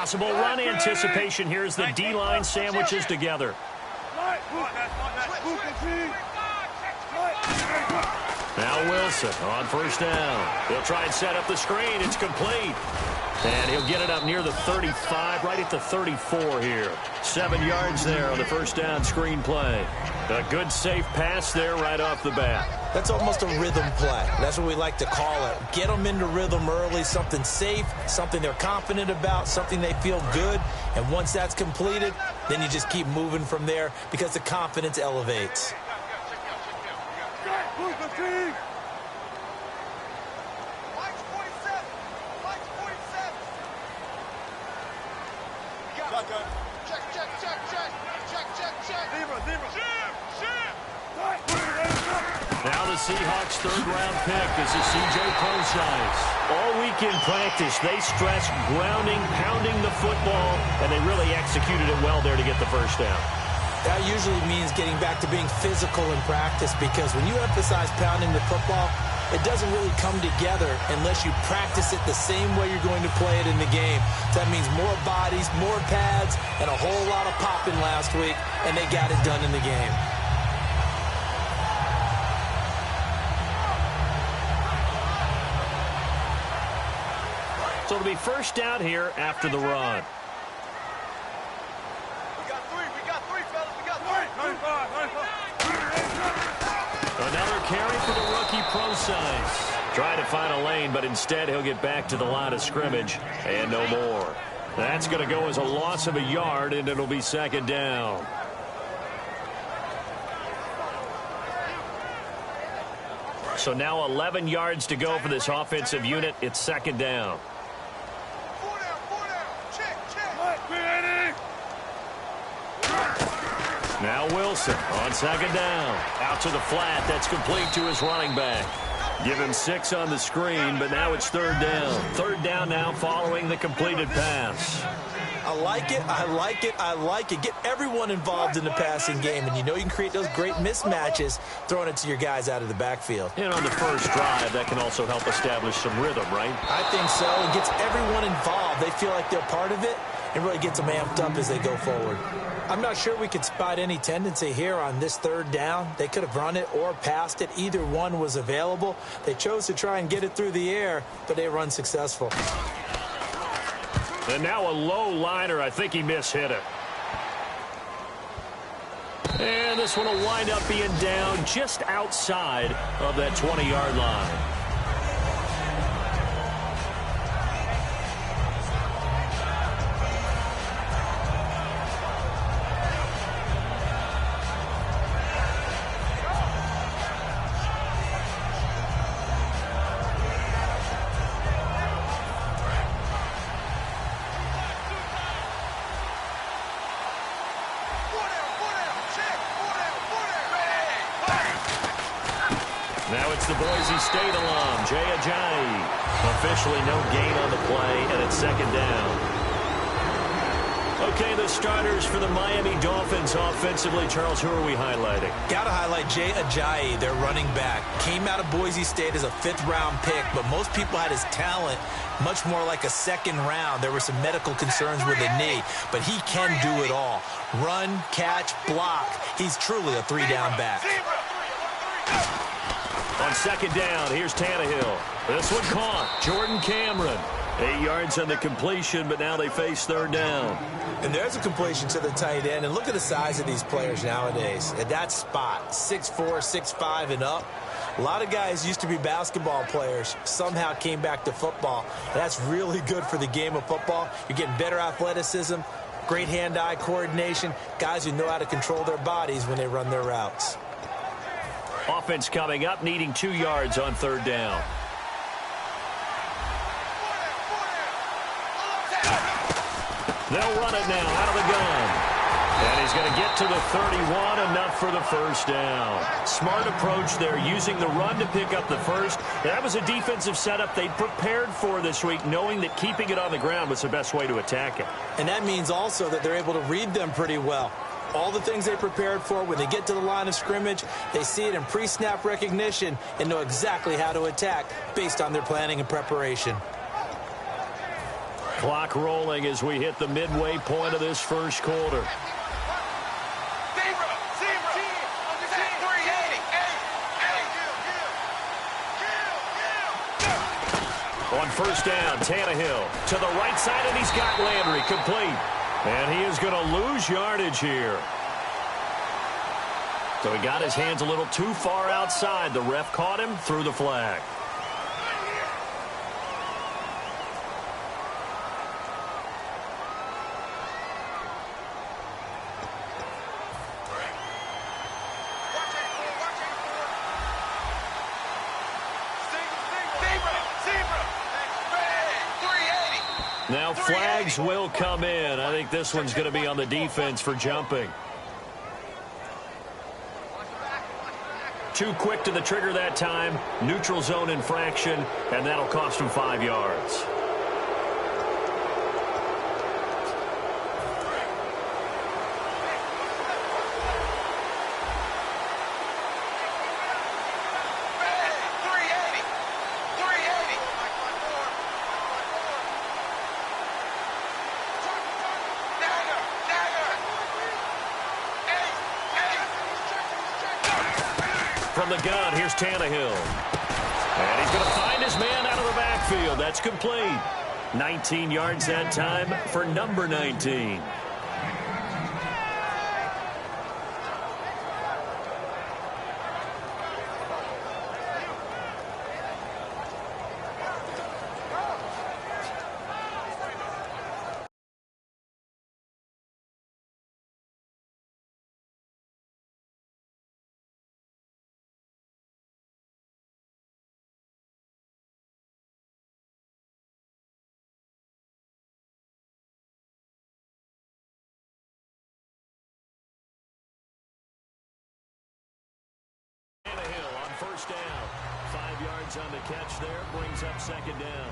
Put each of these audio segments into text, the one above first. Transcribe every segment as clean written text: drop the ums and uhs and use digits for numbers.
Possible run anticipation here as the D-line sandwiches together. Now Wilson on first down. He'll try and set up the screen. It's complete. And he'll get it up near the 35, right at the 34 here. 7 yards there on the first down screen play. A good, safe pass there right off the bat. That's almost a rhythm play. That's what we like to call it. Get them into rhythm early, something safe, something they're confident about, something they feel good. And once that's completed, then you just keep moving from there because the confidence elevates. Now the Seahawks' third-round pick is a C.J. Procise. All week in practice, they stressed grounding, pounding the football, and they really executed it well there to get the first down. That usually means getting back to being physical in practice because when you emphasize pounding the football, it doesn't really come together unless you practice it the same way you're going to play it in the game. So that means more bodies, more pads, and a whole lot of popping last week, and they got it done in the game. So it'll be first down here after the run. Another carry for the rookie Procise. Trying to find a lane, but instead he'll get back to the line of scrimmage and no more. That's going to go as a loss of a yard, and it'll be second down. So now 11 yards to go for this offensive unit. It's second down. Now Wilson on second down. Out to the flat. That's complete to his running back. Give him 6 on the screen, but now it's third down. Third down now following the completed pass. I like it, I like it, I like it. Get everyone involved in the passing game, and you know you can create those great mismatches throwing it to your guys out of the backfield. And on the first drive, that can also help establish some rhythm, right? I think so. It gets everyone involved. They feel like they're part of it, and really gets them amped up as they go forward. I'm not sure we could spot any tendency here on this third down. They could have run it or passed it. Either one was available. They chose to try and get it through the air, but they were unsuccessful. And now a low liner. I think he mishit it. And this one will wind up being down just outside of that 20-yard line. Now it's the Boise State alum, Jay Ajayi. Officially no gain on the play, and it's second down. Okay, the starters for the Miami Dolphins offensively. Charles, who are we highlighting? Got to highlight Jay Ajayi, their running back. Came out of Boise State as a 5th-round pick, but most people had his talent much more like a 2nd round. There were some medical concerns with the knee, but he can do it all. Run, catch, block. He's truly a 3-down back. On second down, here's Tannehill. This one caught. Jordan Cameron. 8 yards on the completion, but now they face third down. And there's a completion to the tight end. And look at the size of these players nowadays. At that spot, 6'4", 6'5", and up. A lot of guys used to be basketball players, somehow came back to football. And that's really good for the game of football. You're getting better athleticism, great hand-eye coordination, guys who know how to control their bodies when they run their routes. Offense coming up, needing 2 yards on third down. They'll run it now out of the gun. And he's going to get to the 31, enough for the first down. Smart approach there, using the run to pick up the first. That was a defensive setup they prepared for this week, knowing that keeping it on the ground was the best way to attack it. And that means also that they're able to read them pretty well. All the things they prepared for, when they get to the line of scrimmage, they see it in pre-snap recognition and know exactly how to attack based on their planning and preparation. Clock rolling as we hit the midway point of this first quarter. On first down, Tannehill to the right side, and he's got Landry complete. And he is going to lose yardage here. So he got his hands a little too far outside. The ref caught him, threw the flag. Now flags will come in. I think this one's going to be on the defense for jumping. Too quick to the trigger that time. Neutral zone infraction, and that'll cost him 5 yards. From the gun, here's Tannehill. And he's going to find his man out of the backfield. That's complete. 19 yards that time for number 19. First down. 5 yards on the catch there. Brings up second down.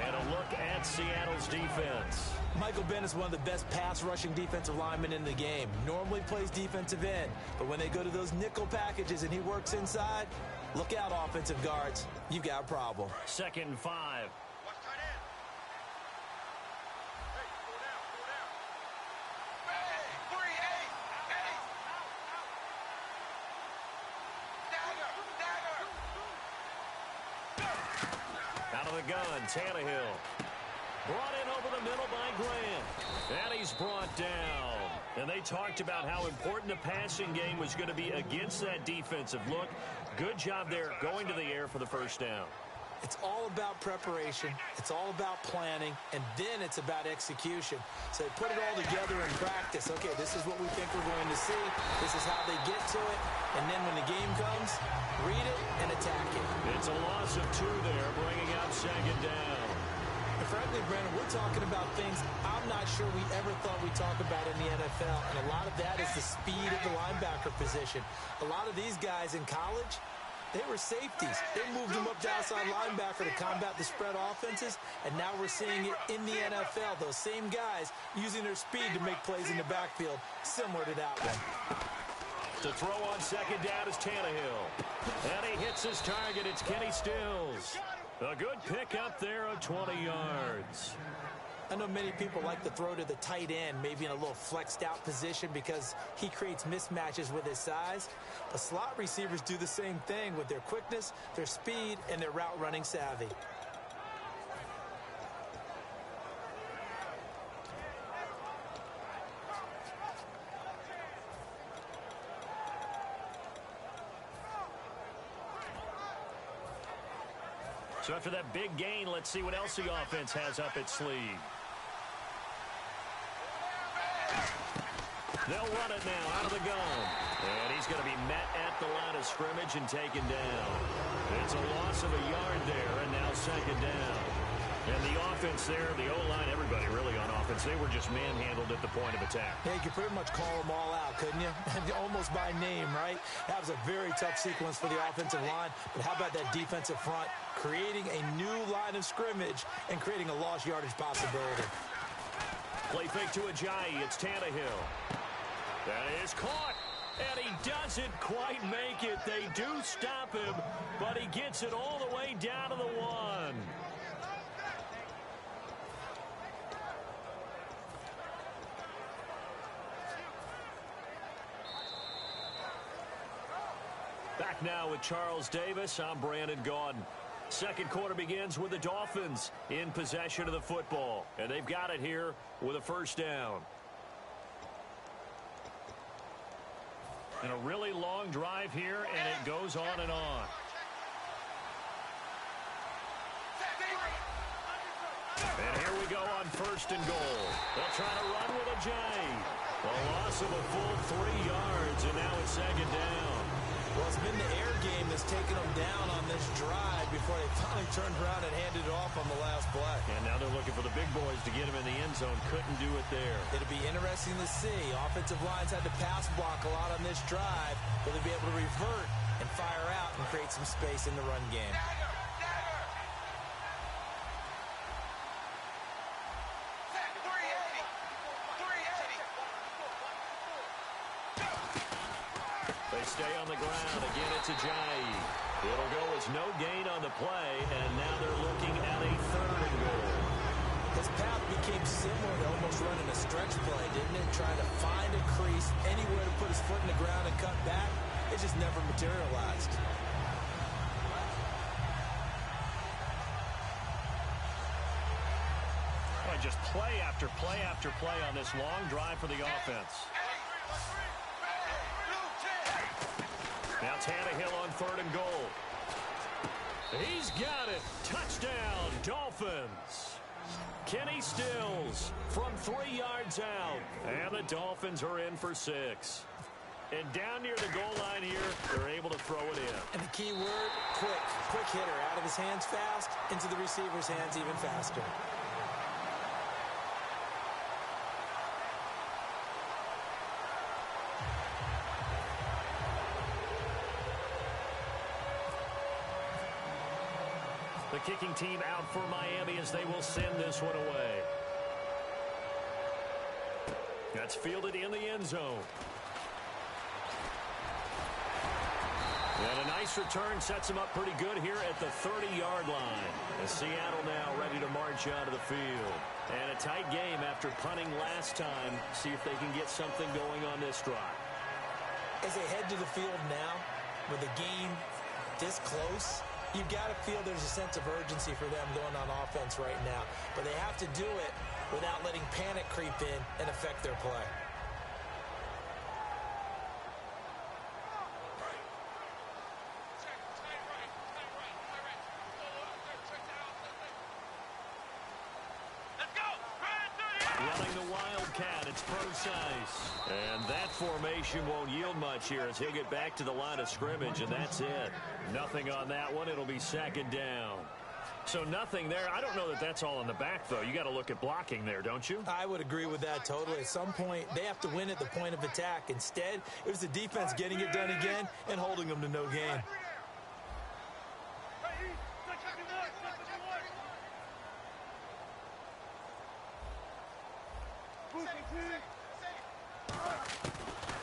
And a look at Seattle's defense. Michael Ben is one of the best pass rushing defensive linemen in the game. Normally plays defensive end, but when they go to those nickel packages and he works inside, look out, offensive guards. You got a problem. 2nd and 5. Gun, Tannehill. Brought in over the middle by Grant. And he's brought down. And they talked about how important the passing game was going to be against that defensive look. Good job there going to the air for the first down. It's all about preparation. It's all about planning. And then it's about execution. So they put it all together in practice. Okay, this is what we think we're going to see. This is how they get to it. And then when the game comes, read it and attack it. It's a loss of 2 there, bringing up second down. And frankly, Brandon, we're talking about things I'm not sure we ever thought we'd talk about in the NFL. And a lot of that is the speed of the linebacker position. A lot of these guys in college, they were safeties. They moved them up to outside linebacker to combat the spread offenses, and now we're seeing it in the NFL. Those same guys using their speed to make plays in the backfield, similar to that one. To throw on second down is Tannehill. And he hits his target. It's Kenny Stills. A good pickup there of 20 yards. I know many people like to throw to the tight end, maybe in a little flexed out position because he creates mismatches with his size. But slot receivers do the same thing with their quickness, their speed, and their route running savvy. So after that big gain, let's see what else the offense has up its sleeve. They'll run it now out of the gun. And he's going to be met at the line of scrimmage and taken down. It's a loss of a yard there, and now second down. And the offense there, the O-line, everybody really on offense, they were just manhandled at the point of attack. Yeah, you could pretty much call them all out, couldn't you? Almost by name, right? That was a very tough sequence for the offensive line. But how about that defensive front creating a new line of scrimmage and creating a lost yardage possibility? Play fake to Ajayi. It's Tannehill. That is caught. And he doesn't quite make it. They do stop him, but he gets it all the way down to the 1. Back now with Charles Davis. I'm Brandon Gaudin. Second quarter begins with the Dolphins in possession of the football. And they've got it here with a first down. And a really long drive here, and it goes on and on. And here we go on first and goal. They'll try to run with a J. A loss of a full 3 yards, and now it's second down. Well, it's been the air game that's taken them down on this drive before they finally turned around and handed it off on the last play. And now they're looking for the big boys to get him in the end zone. Couldn't do it there. It'll be interesting to see. Offensive lines had to pass block a lot on this drive. Will they be able to revert and fire out and create some space in the run game? They stay on the ground. Again, it's Ajayi. It'll go as no gain on the play, and now they're looking at a third and goal. His path became similar to almost running a stretch play, didn't it? Trying to find a crease, anywhere to put his foot in the ground and cut back. It just never materialized. Boy, just play after play after play on this long drive for the offense. Now Tannehill on third and goal. He's got it. Touchdown, Dolphins. Kenny Stills from 3 yards out. And the Dolphins are in for 6. And down near the goal line here, they're able to throw it in. And the key word, quick. Quick hitter. Out of his hands fast, into the receiver's hands even faster. The kicking team out for Miami as they will send this one away. That's fielded in the end zone. And a nice return sets him up pretty good here at the 30-yard line. And Seattle now ready to march out of the field. And a tight game after punting last time. See if they can get something going on this drive. As they head to the field now, with the game this close, you've got to feel there's a sense of urgency for them going on offense right now. But they have to do it without letting panic creep in and affect their play. Running the Wildcat, it's Procise. And that formation won't yield much here as he'll get back to the line of scrimmage, and that's it. Nothing on that one. It'll be second down. So nothing there. I don't know that that's all in the back, though. You got to look at blocking there, don't you? I would agree with that totally. At some point, they have to win at the point of attack. Instead, it was the defense getting it done again and holding them to no gain.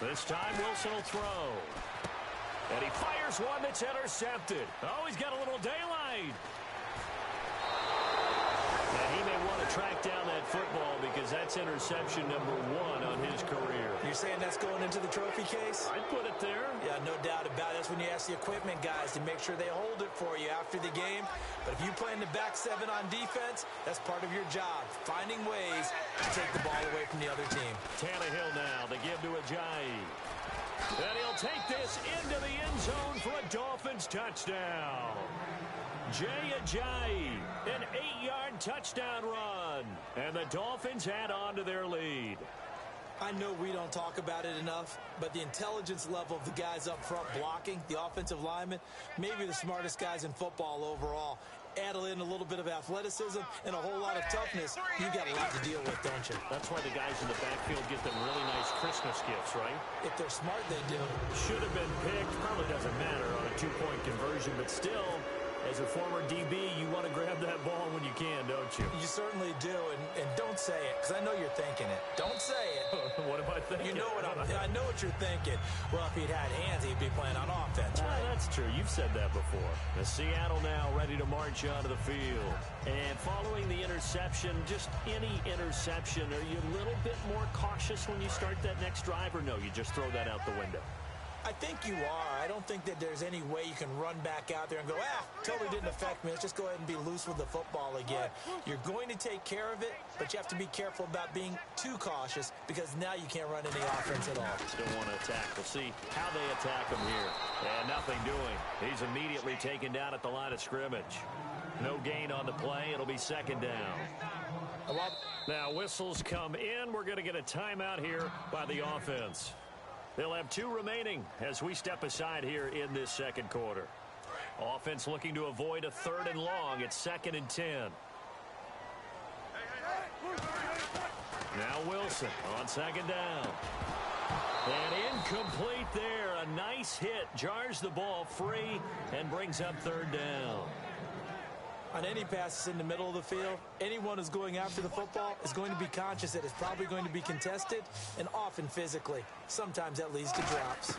This time, Wilson will throw. And he fires one that's intercepted. Oh, he's got a little daylight. And he may want to track down that football because that's interception number 1 on his career. You're saying that's going into the trophy case? I'd put it there. Yeah, no doubt about it. That's when you ask the equipment guys to make sure they hold it for you after the game. But if you play in the back 7 on defense, that's part of your job, finding ways to take the ball away from the other team. Tannehill now, they give to Ajayi. And he'll take this into the end zone for a Dolphins touchdown. Jay Ajayi, an 8-yard touchdown run. And the Dolphins add on to their lead. I know we don't talk about it enough, but the intelligence level of the guys up front blocking, the offensive linemen, maybe the smartest guys in football overall. Add in a little bit of athleticism and a whole lot of toughness. You got a lot to deal with, don't you? That's why the guys in the backfield get them really nice Christmas gifts, right? If they're smart, they do. Should have been picked. Probably doesn't matter on a 2-point conversion, but still, as a former DB, you want to grab that ball when you can, don't you? You certainly do, and don't say it, because I know you're thinking it. Don't say it. What am I thinking? You know what I know what you're thinking. Well, if he'd had hands, he'd be playing on offense, right? That's true. You've said that before. The Seattle now ready to march onto the field. And following the interception, just any interception, are you a little bit more cautious when you start that next drive, or no, you just throw that out the window? I think you are. I don't think that there's any way you can run back out there and go, totally didn't affect me. Let's just go ahead and be loose with the football again. You're going to take care of it, but you have to be careful about being too cautious because now you can't run any offense at all. Still want to attack. We'll see how they attack him here. And nothing doing. He's immediately taken down at the line of scrimmage. No gain on the play. It'll be second down. Now whistles come in. We're going to get a timeout here by the offense. They'll have 2 remaining as we step aside here in this second quarter. Offense looking to avoid a 3rd and long. It's 2nd and 10. Now Wilson on 2nd down. And incomplete there. A nice hit. Jars the ball free and brings up 3rd down. On any passes in the middle of the field, anyone who's going after the football is going to be conscious that it's probably going to be contested and often physically. Sometimes that leads to drops.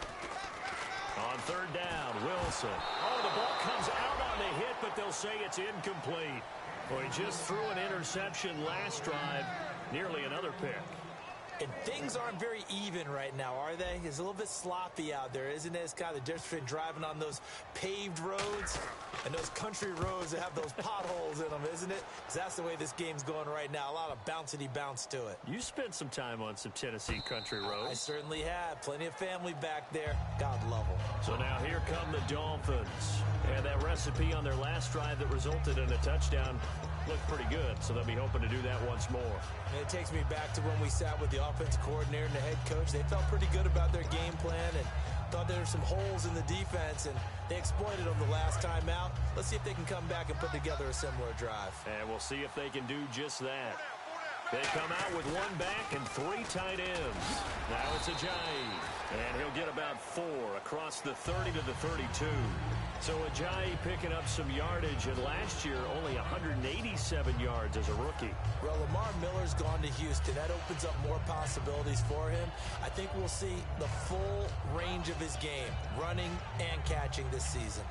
On 3rd down, Wilson. Oh, the ball comes out on the hit, but they'll say it's incomplete. Well, he just threw an interception last drive, nearly another pick. And things aren't very even right now, are they? It's a little bit sloppy out there, isn't it? It's kind of the difference between driving on those paved roads and those country roads that have those potholes in them, isn't it? 'Cause that's the way this game's going right now. A lot of bouncy bounce to it. You spent some time on some Tennessee country roads. I certainly have. Plenty of family back there. God love them. So now here come the Dolphins. And that recipe on their last drive that resulted in a touchdown looked pretty good, so they'll be hoping to do that once more. And it takes me back to when we sat with the offensive coordinator and the head coach. They felt pretty good about their game plan and thought there were some holes in the defense, and they exploited them the last time out. Let's see if they can come back and put together a similar drive. And we'll see if they can do just that. They come out with 1 back and 3 tight ends. Now it's Ajayi, and he'll get about 4 across the 30 to the 32. So Ajayi picking up some yardage, and last year only 187 yards as a rookie. Well, Lamar Miller's gone to Houston. That opens up more possibilities for him. I think we'll see the full range of his game, running and catching this season.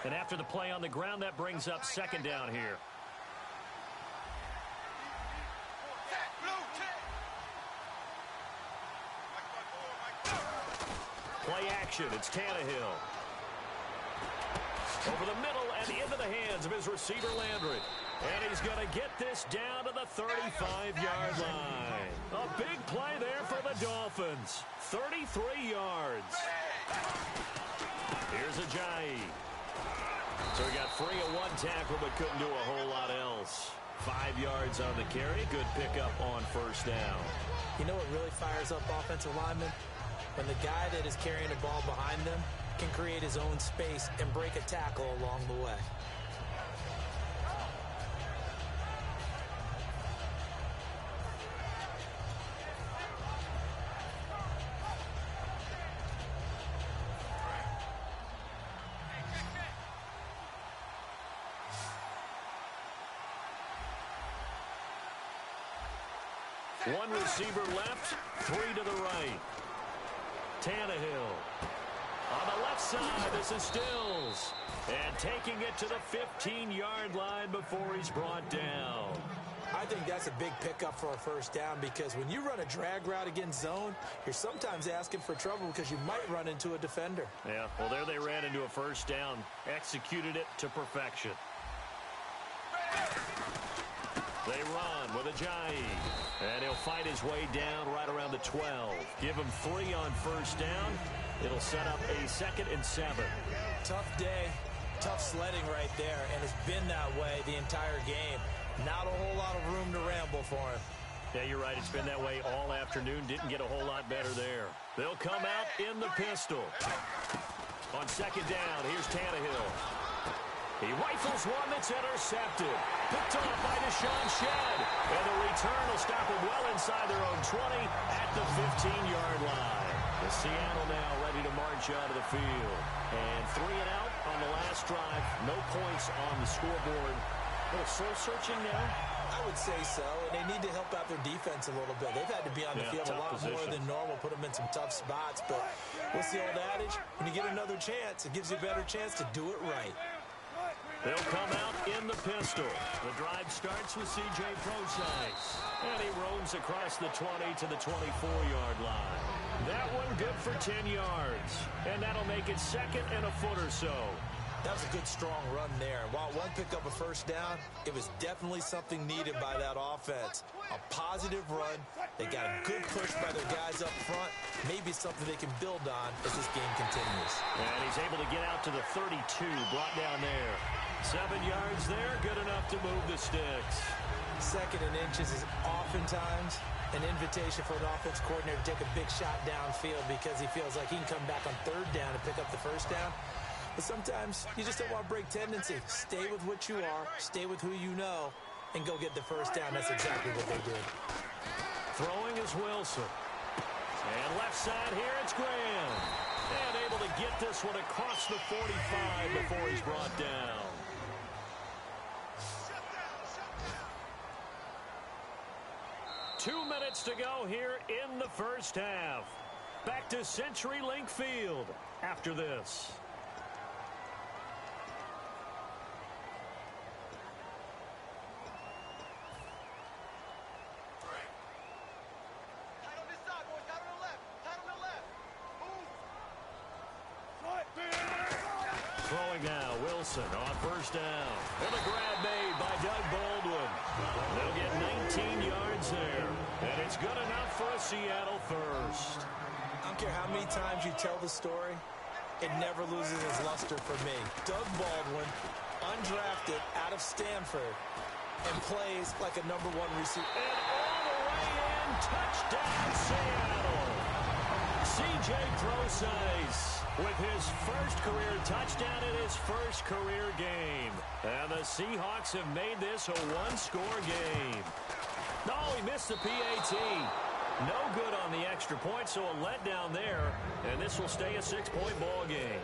And after the play on the ground, that brings up 2nd down here. Play action. It's Tannehill. Over the middle and into the hands of his receiver, Landry. And he's going to get this down to the 35-yard line. A big play there for the Dolphins. 33 yards. Here's Ajayi. So he got free of 1 tackle, but couldn't do a whole lot else. 5 yards on the carry. Good pickup on 1st down. You know what really fires up offensive linemen? When the guy that is carrying the ball behind them can create his own space and break a tackle along the way. One receiver left, 3 to the right. Tannehill. On the left side, this is Stills. And taking it to the 15-yard line before he's brought down. I think that's a big pickup for a 1st down because when you run a drag route against zone, you're sometimes asking for trouble because you might run into a defender. Yeah, well, there they ran into a 1st down. Executed it to perfection. They run with Ajayi. And he'll fight his way down right around the 12. Give him 3 on 1st down. It'll set up a 2nd and 7. Tough day, tough sledding right there, and it's been that way the entire game. Not a whole lot of room to ramble for him. Yeah, you're right. It's been that way all afternoon. Didn't get a whole lot better there. They'll come out in the pistol. On 2nd down, here's Tannehill. He rifles one that's intercepted. Picked off by Deshaun Shedd. And the return will stop him well inside their own 20 at the 15-yard line. The Seattle now ready to march out of the field. And 3 and out on the last drive. No points on the scoreboard. A little soul-searching now. I would say so, and they need to help out their defense a little bit. They've had to be on the field a lot more than normal, put them in some tough spots. But what's the old adage? When you get another chance, it gives you a better chance to do it right. They'll come out in the pistol. The drive starts with C.J. Procise. And he roams across the 20 to the 24-yard line. That one good for 10 yards. And that'll make it second and a foot or so. That was a good, strong run there. And while it won't pick up a first down, it was definitely something needed by that offense. A positive run. They got a good push by their guys up front. Maybe something they can build on as this game continues. And he's able to get out to the 32, brought down there. 7 yards there, good enough to move the sticks. Second and inches is oftentimes an invitation for an offense coordinator to take a big shot downfield because he feels like he can come back on third down and pick up the first down. But sometimes you just don't want to break tendency. Stay with what you are, stay with who you know, and go get the first down. That's exactly what they did. Throwing is Wilson. And left side here, it's Graham. And able to get this one across the 45 before he's brought down. Two minutes to go here in the first half. Back to CenturyLink Field after this. Throwing now, Wilson on first down. And a grab made by Doug Baldwin. They'll get 19 yards there. And it's good enough for a Seattle first. I don't care how many times you tell the story, it never loses its luster for me. Doug Baldwin, undrafted out of Stanford, and plays like a #1 receiver. And all the way in, touchdown Seattle. C.J. Procise with his first career touchdown in his first career game. And the Seahawks have made this a one-score game. No, he missed the PAT. No good on the extra point, so a letdown there. And this will stay a 6-point ball game.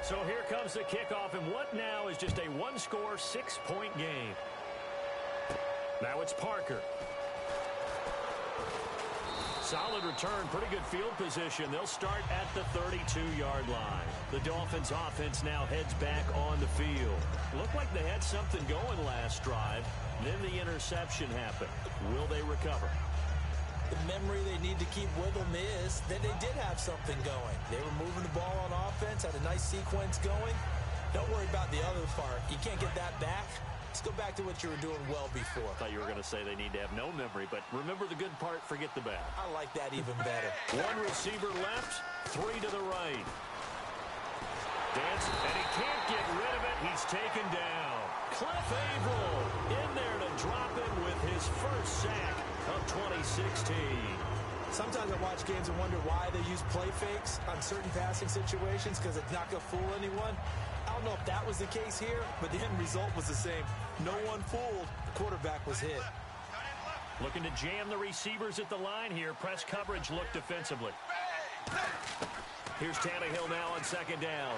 So here comes the kickoff, and what now is just a one-score, 6-point game. Now it's Parker. Solid return, pretty good field position. They'll start at the 32-yard line. The Dolphins offense now heads back on the field. Looked like they had something going last drive. Then the interception happened. Will they recover? The memory they need to keep with them is that they did have something going. They were moving the ball on offense, had a nice sequence going. Don't worry about the other part. You can't get that back. Let's go back to what you were doing well before. I thought you were going to say they need to have no memory, but remember the good part, forget the bad. I like that even better. One receiver left, 3 to the right. Dance, and he can't get rid of it. He's taken down. Cliff Averill in there to drop him with his first sack of 2016. Sometimes I watch games and wonder why they use play fakes on certain passing situations because it's not going to fool anyone. I don't know if that was the case here, but the end result was the same. No one fooled. The quarterback was hit. Looking to jam the receivers at the line here. Press coverage look defensively. Here's Tannehill now on second down.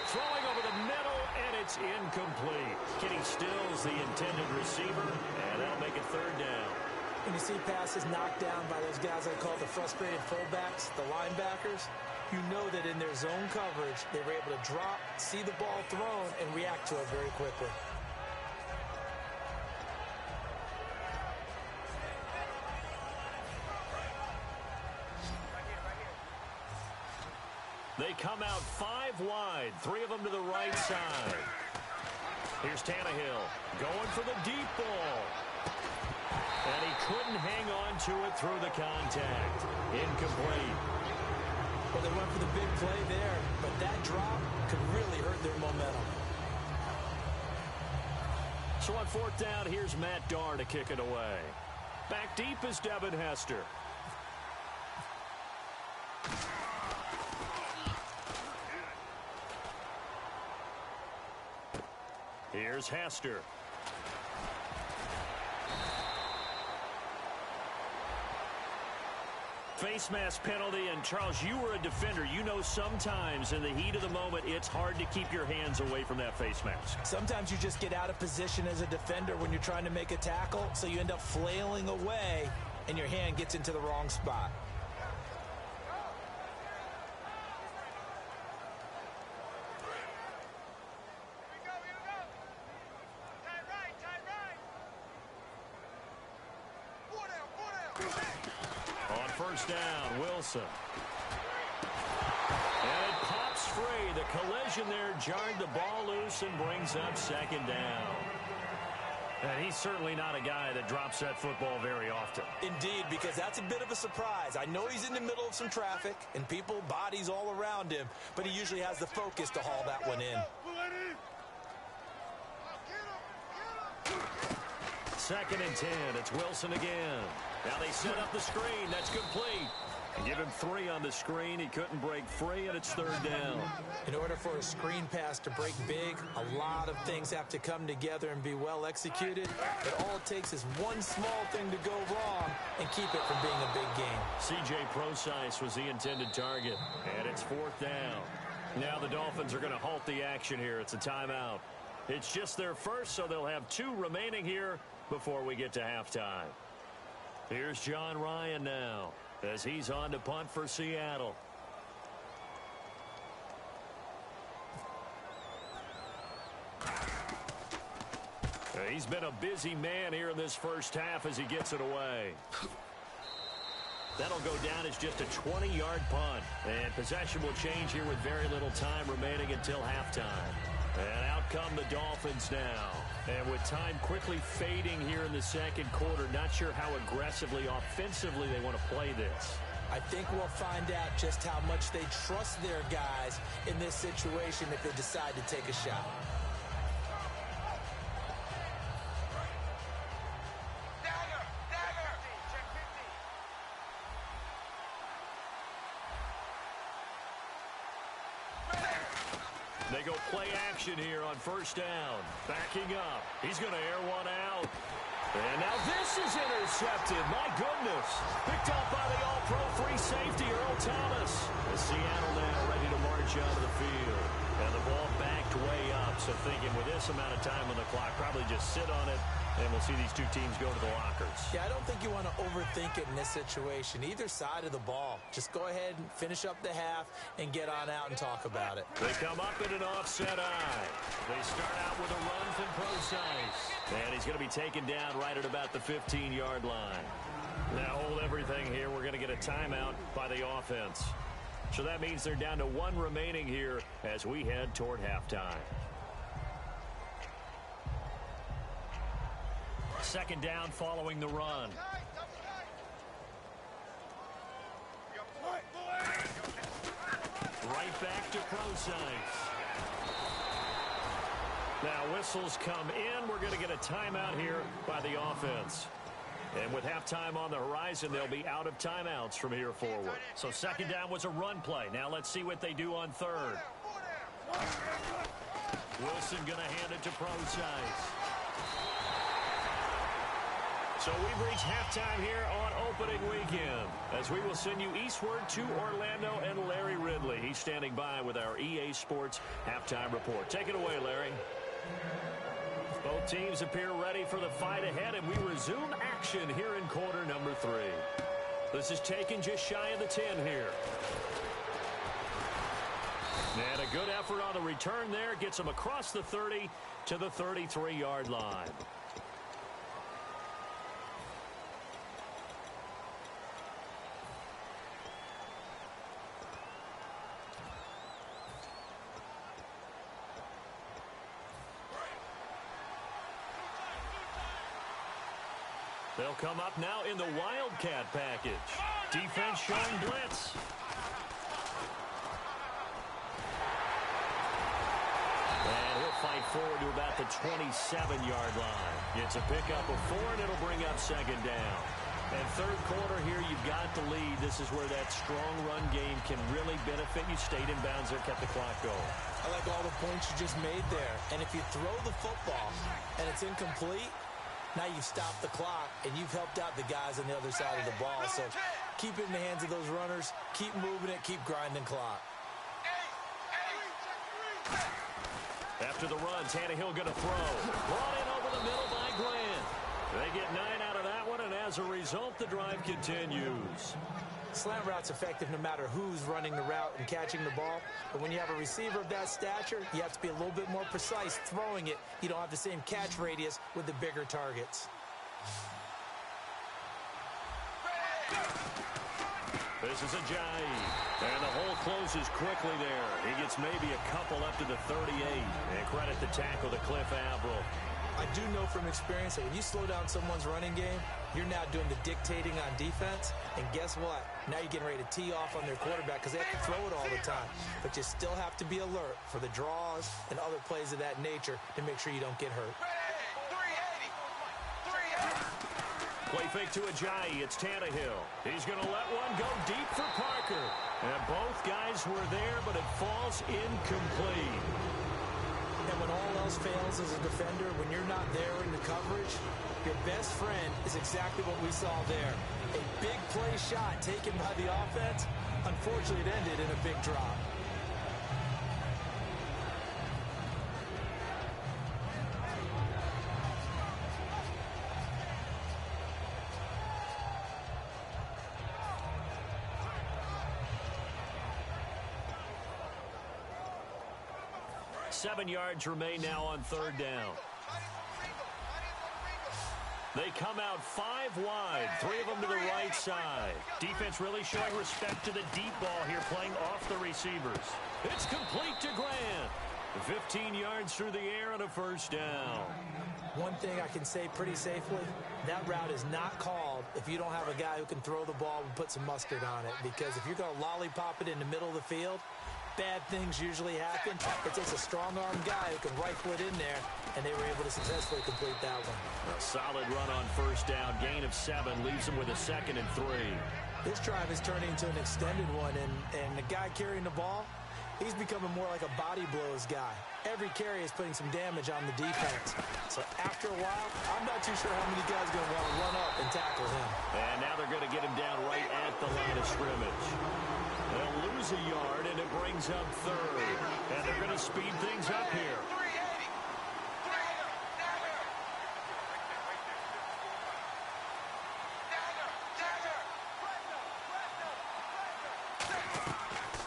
Throwing over the middle, and it's incomplete. Kenny Stills, the intended receiver, and that'll make it third down. When you see passes knocked down by those guys I call the frustrated fullbacks, the linebackers, you know that in their zone coverage, they were able to drop, see the ball thrown, and react to it very quickly. They come out 5 wide, 3 of them to the right side. Here's Tannehill going for the deep ball. And he couldn't hang on to it through the contact. Incomplete. Well, they went for the big play there, but that drop could really hurt their momentum. So on fourth down, here's Matt Darr to kick it away. Back deep is Devin Hester. Here's Hester. Face mask penalty, and Charles, you were a defender. You know sometimes in the heat of the moment, it's hard to keep your hands away from that face mask. Sometimes you just get out of position as a defender when you're trying to make a tackle, so you end up flailing away, and your hand gets into the wrong spot. On first down, Wilson. And it pops free. The collision there jarred the ball loose and brings up second down. And he's certainly not a guy that drops that football very often. Indeed, because that's a bit of a surprise. I know he's in the middle of some traffic and people, bodies all around him, but he usually has the focus to haul that one in. Second and 10. It's Wilson again. Now they set up the screen. That's complete. And give him 3 on the screen. He couldn't break free, and it's third down. In order for a screen pass to break big, a lot of things have to come together and be well executed. But all it takes is one small thing to go wrong and keep it from being a big game. C.J. Prosise was the intended target, and it's fourth down. Now the Dolphins are going to halt the action here. It's a timeout. It's just their first, so they'll have 2 remaining here before we get to halftime. Here's John Ryan now as he's on to punt for Seattle. He's been a busy man here in this first half as he gets it away. That'll go down as just a 20-yard punt. And possession will change here with very little time remaining until halftime. And out come the Dolphins now. And with time quickly fading here in the second quarter, not sure how aggressively, offensively they want to play this. I think we'll find out just how much they trust their guys in this situation if they decide to take a shot. They go play action here on first down. Backing up. He's going to air one out. And now this is intercepted. My goodness. Picked up by the all-pro free safety, Earl Thomas. As Seattle now ready to march onto the field. And the ball backed way up. So thinking with this amount of time on the clock, probably just sit on it. And we'll see these 2 teams go to the lockers. Yeah, I don't think you want to overthink it in this situation. Either side of the ball. Just go ahead and finish up the half and get on out and talk about it. They come up in an offset eye. They start out with a run from Prosise. And he's going to be taken down right at about the 15-yard line. Now hold everything here. We're going to get a timeout by the offense. So that means they're down to 1 remaining here as we head toward halftime. Second down following the run. Right back to Prosise. Now whistles come in. We're going to get a timeout here by the offense. And with halftime on the horizon, they'll be out of timeouts from here forward. So second down was a run play. Now let's see what they do on third. Wilson going to hand it to Prosise. So we've reached halftime here on opening weekend as we will send you eastward to Orlando and Larry Ridley. He's standing by with our EA Sports halftime report. Take it away, Larry. Both teams appear ready for the fight ahead, and we resume action here in quarter number 3. This is taken just shy of the 10 here. And a good effort on the return there. Gets them across the 30 to the 33-yard line. They'll come up now in the Wildcat package. Defense showing blitz. And he'll fight forward to about the 27-yard line. It's a pickup of 4, and it'll bring up second down. And third quarter here, you've got the lead. This is where that strong run game can really benefit you. Stayed in bounds there, kept the clock going. I like all the points you just made there. And if you throw the football and it's incomplete, now you've stopped the clock, and you've helped out the guys on the other side of the ball. So keep it in the hands of those runners. Keep moving it. Keep grinding clock. After the run, Tannehill going to throw. Brought in over the middle by Grant. They get 9 out of that one, and as a result, the drive continues. Slant route's effective no matter who's running the route and catching the ball. But when you have a receiver of that stature, you have to be a little bit more precise throwing it. You don't have the same catch radius with the bigger targets. This is Ajayi. And the hole closes quickly there. He gets maybe a couple up to the 38. And credit the tackle to Cliff Avril. I do know from experience that when you slow down someone's running game, you're now doing the dictating on defense. And guess what? Now you're getting ready to tee off on their quarterback because they have to throw it all the time. But you still have to be alert for the draws and other plays of that nature to make sure you don't get hurt. Play fake to Ajayi. It's Tannehill. He's going to let one go deep for Parker. And both guys were there, but it falls incomplete. And when all else fails as a defender, when you're not there in the coverage, your best friend is exactly what we saw there. A big play shot taken by the offense. Unfortunately, it ended in a big drop. Seven yards remain now on third down. They come out 5 wide, 3 of them to the right side. Defense really showing respect to the deep ball here, playing off the receivers. It's complete to Grant. 15 yards through the air and a first down. One thing I can say pretty safely, that route is not called if you don't have a guy who can throw the ball and put some mustard on it. Because if you're going to lollipop it in the middle of the field, bad things usually happen. It takes a strong-armed guy who can rifle it in there, and they were able to successfully complete that one. A solid run on first down. Gain of 7 leaves them with a 2nd and 3. This drive is turning into an extended one, and the guy carrying the ball, he's becoming more like a body blows guy. Every carry is putting some damage on the defense. So after a while, I'm not too sure how many guys are going to want to run up and tackle him. And now they're going to get him down right at the line of scrimmage. They'll lose a yard, and it brings up 3rd. And they're going to speed things up here.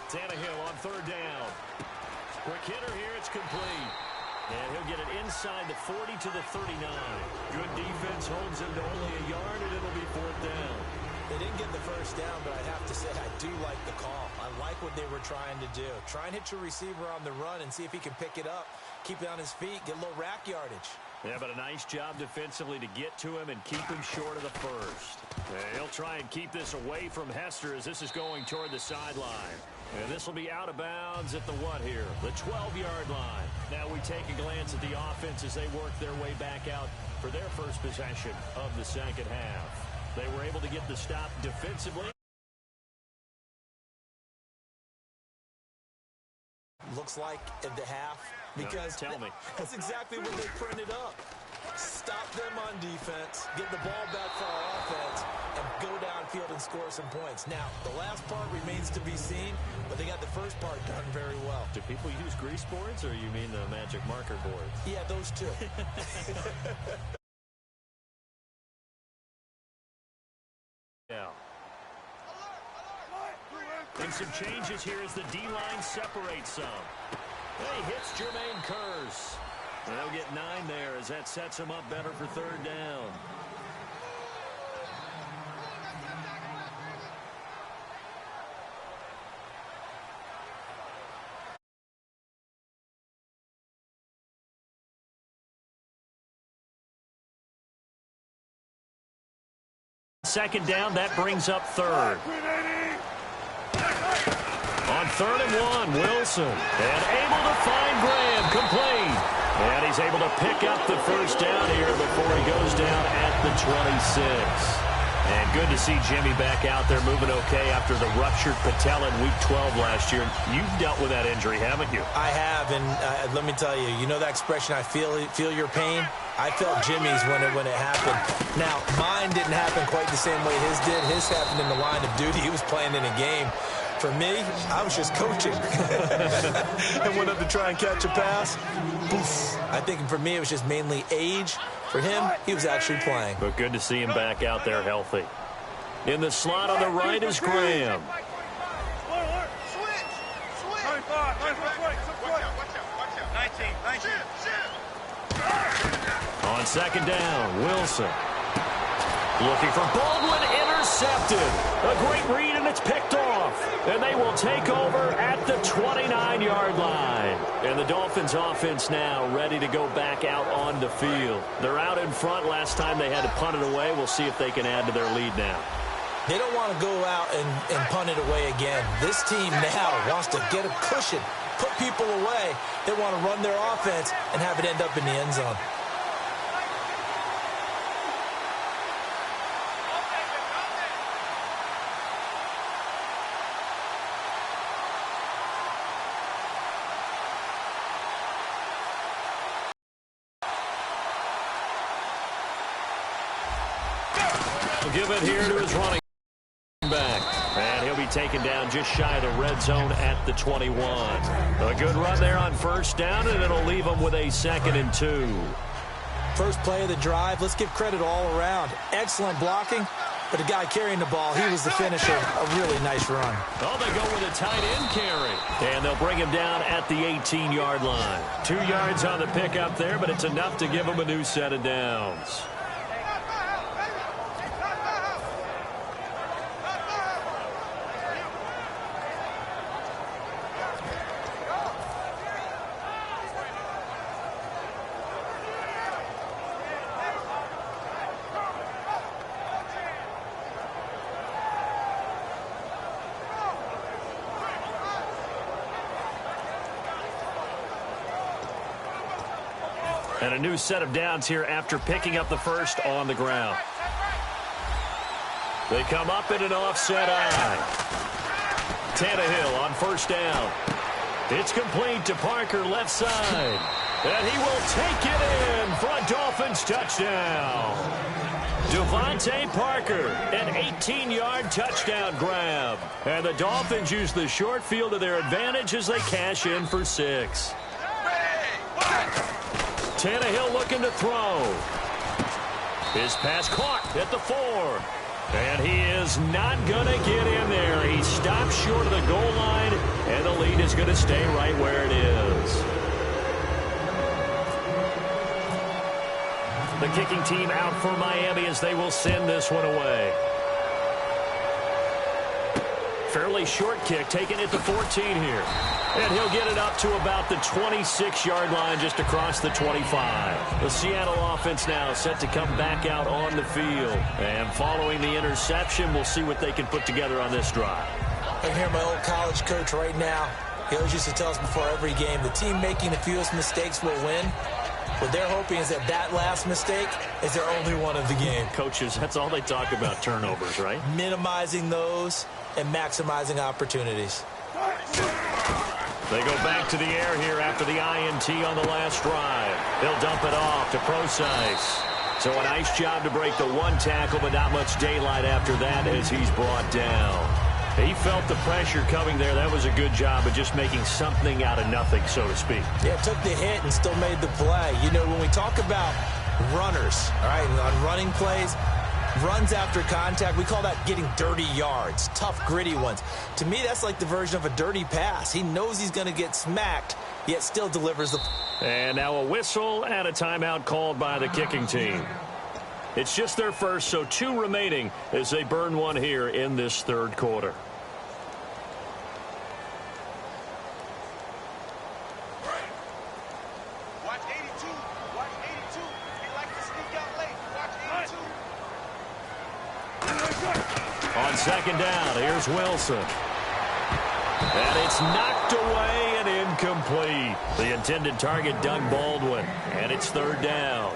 Tannehill on 3rd down. Quick hitter here. It's complete. And he'll get it inside the 40 to the 39. Good defense holds him to only a yard, and it'll be 4th down. They didn't get the first down, but I have to say I do like the call. I like what they were trying to do. Try and hit your receiver on the run and see if he can pick it up, keep it on his feet, get a little rack yardage. Yeah, but a nice job defensively to get to him and keep him short of the first. He'll try and keep this away from Hester as this is going toward the sideline. And this will be out of bounds at the what here? The 12-yard line. Now we take a glance at the offense as they work their way back out for their first possession of the second half. They were able to get the stop defensively. Looks like at the half, because tell me. That's exactly what they printed up. Stop them on defense, get the ball back for our offense, and go downfield and score some points. Now, the last part remains to be seen, but they got the first part done very well. Do people use grease boards, or you mean the magic marker boards? Yeah, those two. Yeah. And some changes here as the D-line separates some. He hits Jermaine Kearse. They'll get 9 there as that sets him up better for 3rd down. Second down, that brings up 3rd. On 3rd and 1, Wilson. And able to find Graham, complete. And he's able to pick up the first down here before he goes down at the 26. And good to see Jimmy back out there moving okay after the ruptured patella in Week 12 last year. You've dealt with that injury, haven't you? I have, and let me tell you, you know that expression, I feel your pain? I felt Jimmy's when it happened. Now, mine didn't happen quite the same way his did. His happened in the line of duty. He was playing in a game. For me, I was just coaching. And went up to try and catch a pass. Poof. I think for me, it was just mainly age. For him, he was actually playing. But good to see him back out there healthy. In the slot on the right is Graham. On second down, Wilson. Looking for Baldwin, intercepted. A great read, and it's picked off. And they will take over at the 29-yard line. And the Dolphins offense now ready to go back out on the field. They're out in front. Last time they had to punt it away. We'll see if they can add to their lead now. They don't want to go out and punt it away again. This team now wants to get a cushion, put people away. They want to run their offense and have it end up in the end zone. Give it here to his running back. And he'll be taken down just shy of the red zone at the 21. A good run there on first down, and it'll leave him with a 2nd and 2. First play of the drive, let's give credit all around. Excellent blocking, but the guy carrying the ball, he was the finisher. A really nice run. Oh, they go with a tight end carry. And they'll bring him down at the 18-yard line. 2 yards on the pickup there, but it's enough to give him a new set of downs. And a new set of downs here after picking up the first on the ground. They come up in an offset eye. Tannehill on first down. It's complete to Parker, left side. And he will take it in for a Dolphins touchdown. Devontae Parker, an 18-yard touchdown grab. And the Dolphins use the short field to their advantage as they cash in for 6. Tannehill looking to throw. His pass caught at the 4. And he is not going to get in there. He stops short of the goal line, and the lead is going to stay right where it is. The kicking team out for Miami as they will send this one away. Fairly short kick, taken at the 14 here. And he'll get it up to about the 26-yard line, just across the 25. The Seattle offense now set to come back out on the field. And following the interception, we'll see what they can put together on this drive. I hear my old college coach right now. He always used to tell us before every game, the team making the fewest mistakes will win. What they're hoping is that last mistake is their only one of the game. Coaches, that's all they talk about, turnovers, right? Minimizing those and maximizing opportunities. They go back to the air here after the INT on the last drive. They'll dump it off to Procise. So a nice job to break the one tackle, but not much daylight after that as he's brought down. He felt the pressure coming there. That was a good job of just making something out of nothing, so to speak. Yeah, took the hit and still made the play. You know, when we talk about runners, all right, on running plays, runs after contact, we call that getting dirty yards, tough, gritty ones. To me, that's like the version of a dirty pass. He knows he's going to get smacked, yet still delivers the... And now a whistle and a timeout called by the kicking team. It's just their first, so 2 remaining as they burn one here in this third quarter. Watch 82. Watch 82. He likes to sneak out late. Watch 82. On second down, here's Wilson. And it's knocked away and incomplete. The intended target, Doug Baldwin. And it's third down.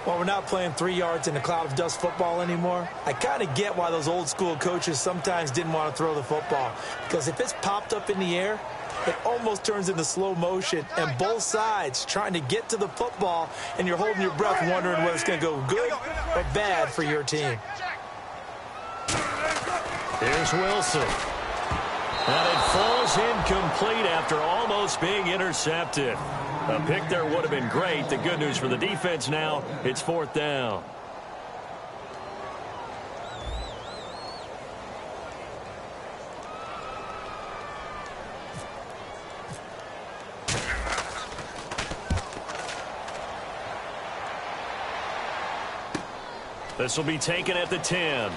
Well, we're not playing 3 yards in a cloud of dust football anymore. I kind of get why those old school coaches sometimes didn't want to throw the football. Because if it's popped up in the air, it almost turns into slow motion. And both sides trying to get to the football, and you're holding your breath wondering whether it's going to go good or bad for your team. Here's Wilson. And it falls incomplete after almost being intercepted. A pick there would have been great. The good news for the defense now, it's fourth down. This will be taken at the 10.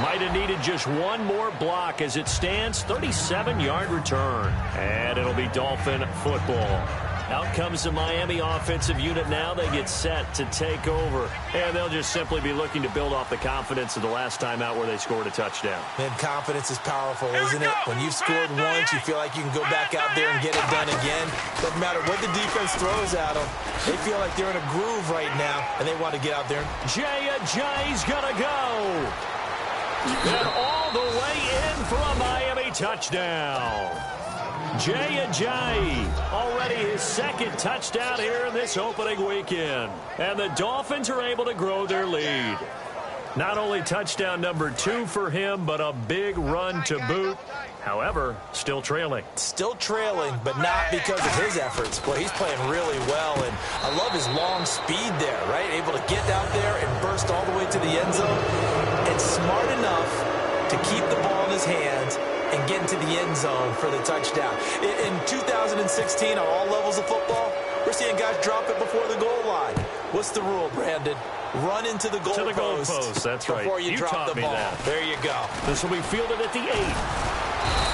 Might have needed just one more block as it stands, 37-yard return. And it'll be Dolphin football. Out comes the Miami offensive unit now. They get set to take over. And they'll just simply be looking to build off the confidence of the last time out where they scored a touchdown. Man, confidence is powerful, isn't it? When you've scored once, you feel like you can go back out there and get it done again. Doesn't matter what the defense throws at them. They feel like they're in a groove right now, and they want to get out there. Jay's going to go. And all the way in for a Miami touchdown. Jay already his second touchdown here in this opening weekend. And the Dolphins are able to grow their lead. Not only touchdown number 2 for him, but a big run to boot. However, still trailing. Still trailing, but not because of his efforts. Boy, he's playing really well, and I love his long speed there, right? Able to get out there and burst all the way to the end zone. And smart enough to keep the ball in his hands and get into the end zone for the touchdown. In 2016, on all levels of football, we're seeing guys drop it before the goal line. What's the rule, Brandon? Run into the goalpost. That's right. Before you drop the ball. That. There you go. This will be fielded at the 8.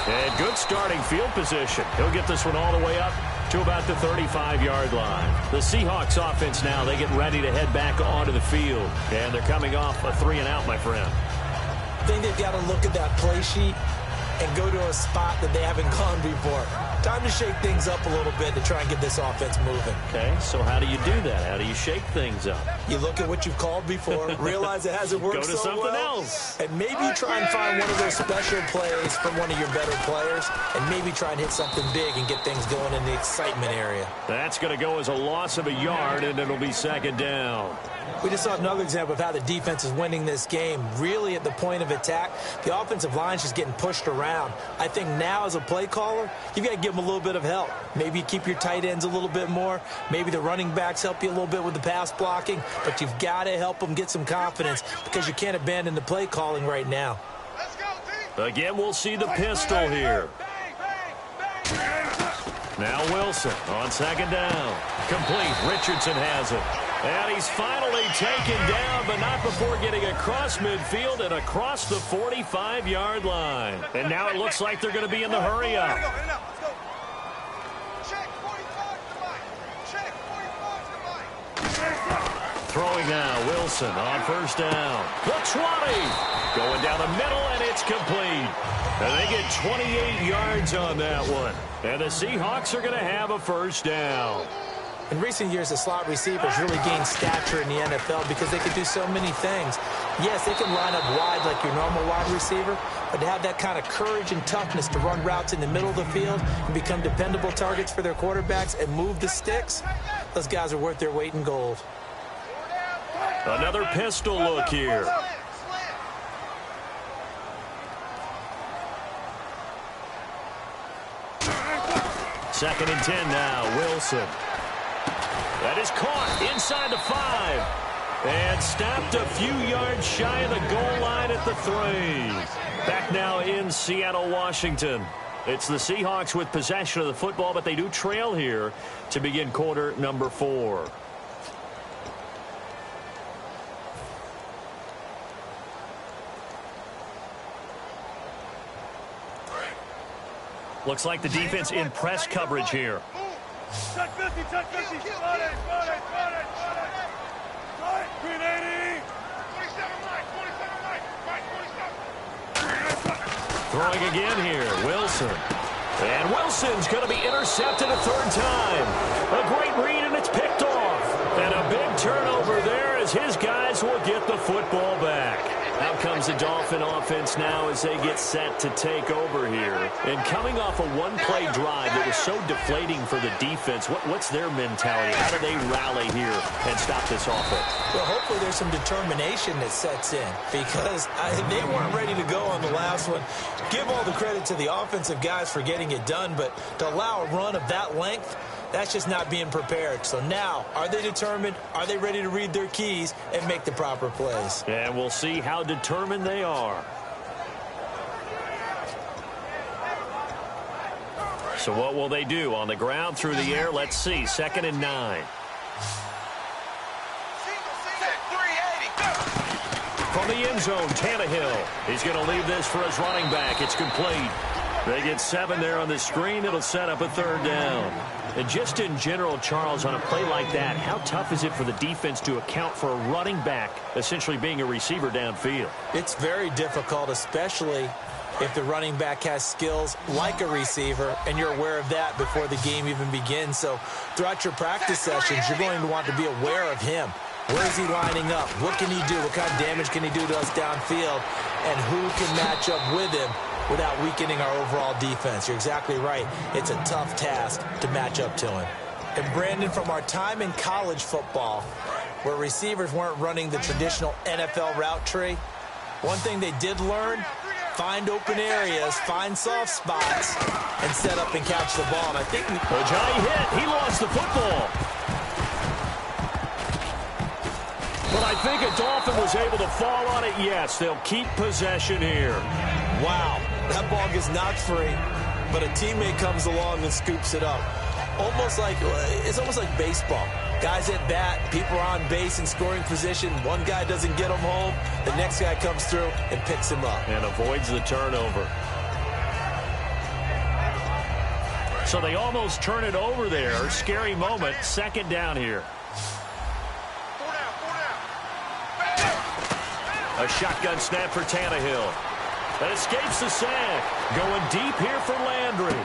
And good starting field position. He'll get this one all the way up to about the 35-yard line. The Seahawks offense now, they get ready to head back onto the field. And they're coming off a 3-and-out, my friend. I think they've got to look at that play sheet and go to a spot that they haven't gone before. Time to shake things up a little bit to try and get this offense moving. Okay, so how do you do that? How do you shake things up? You look at what you've called before, realize it hasn't worked so well. Go to something else. And maybe try and find one of those special plays from one of your better players, and maybe try and hit something big and get things going in the excitement area. That's going to go as a loss of a yard, and it'll be second down. We just saw another example of how the defense is winning this game. Really at the point of attack, the offensive line's just getting pushed around. I think now as a play caller, you've got to give them a little bit of help. Maybe keep your tight ends a little bit more. Maybe the running backs help you a little bit with the pass blocking. But you've got to help them get some confidence because you can't abandon the play calling right now. Again, we'll see the pistol here. Now Wilson on second down. Complete. Richardson has it. And he's finally taken down, but not before getting across midfield and across the 45-yard line. And now it looks like they're going to be in the hurry-up. Throwing now, Wilson on first down. The 20. Going down the middle, and it's complete. And they get 28 yards on that one. And the Seahawks are going to have a first down. In recent years, the slot receivers really gained stature in the NFL because they could do so many things. Yes, they can line up wide like your normal wide receiver, but to have that kind of courage and toughness to run routes in the middle of the field and become dependable targets for their quarterbacks and move the sticks, those guys are worth their weight in gold. Another pistol look here. Second and 10 now, Wilson. That is caught inside the 5. And stopped a few yards shy of the goal line at the 3. Back now in Seattle, Washington. It's the Seahawks with possession of the football, but they do trail here to begin quarter number 4. Looks like the defense in press coverage here. Check 50, check 50. Spot it. Green 80. 27 right. Throwing again here, Wilson. And Wilson's going to be intercepted a third time. A great read, and it's picked off. And a big turnover there as his guys will get the football back. Out comes the Dolphin offense now as they get set to take over here. And coming off a one-play drive that was so deflating for the defense, what's their mentality? How do they rally here and stop this offense? Well, hopefully there's some determination that sets in because they weren't ready to go on the last one. Give all the credit to the offensive guys for getting it done, but to allow a run of that length, that's just not being prepared. So now, are they determined? Are they ready to read their keys and make the proper plays? And we'll see how determined they are. So what will they do? On the ground, through the air? Let's see. Second and 9. From From the end zone, Tannehill. He's going to leave this for his running back. It's complete. They get 7 there on the screen. It'll set up a 3rd down. And just in general, Charles, on a play like that, how tough is it for the defense to account for a running back essentially being a receiver downfield? It's very difficult, especially if the running back has skills like a receiver, and you're aware of that before the game even begins. So throughout your practice sessions, you're going to want to be aware of him. Where is he lining up? What can he do? What kind of damage can he do to us downfield? And who can match up with him without weakening our overall defense? You're exactly right. It's a tough task to match up to him. And Brandon, from our time in college football, where receivers weren't running the traditional NFL route tree, one thing they did learn: find open areas, find soft spots, and set up and catch the ball. And I think a giant hit. He lost the football. But I think a Dolphin was able to fall on it. Yes, they'll keep possession here. Wow, that ball gets knocked free, but a teammate comes along and scoops it up. It's almost like baseball. Guys at bat, people are on base in scoring position. One guy doesn't get him home. The next guy comes through and picks him up. And avoids the turnover. So they almost turn it over there. Scary moment. 2nd down here. A shotgun snap for Tannehill. That escapes the sack. Going deep here for Landry.